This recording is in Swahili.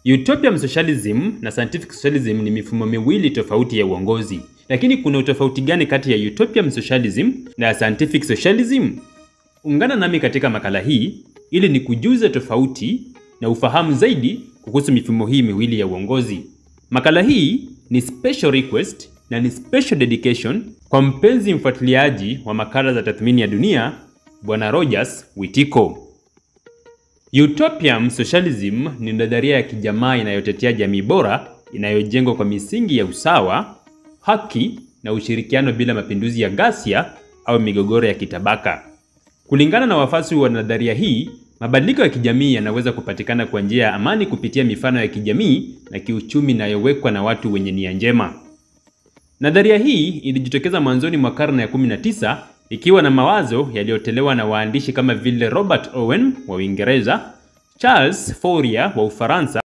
Utopian socialism na scientific socialism ni mifumo miwili tofauti ya uongozi. Lakini kuna utofauti gani kati ya utopian socialism na scientific socialism? Ungana nami katika makala hii ili nikujuze tofauti na ufahamu zaidi kuhusu mifumo hii miwili ya uongozi. Makala hii ni special request na ni special dedication kwa mpenzi mfuatiliaji wa makala za tathmini ya dunia, Bwana Rogers Witiko. Utopian socialism ni nadharia ya kijamaa inayotetea jamii bora inayojengwa kwa misingi ya usawa, haki na ushirikiano bila mapinduzi ya ghasia au migogoro ya kitabaka. Kulingana na wafasi wa nadharia hii, mabadiliko ya kijamii yanaweza kupatikana kwa njia ya amani kupitia mifano ya kijamii na kiuchumi inayowekwa na watu wenye nia njema. Nadharia hii ilijitokeza mwanzoni mwa karne ya 19 ikiwa na mawazo yaliyotolewa na waandishi kama vile Robert Owen wa Uingereza, Charles Fourier wa Ufaransa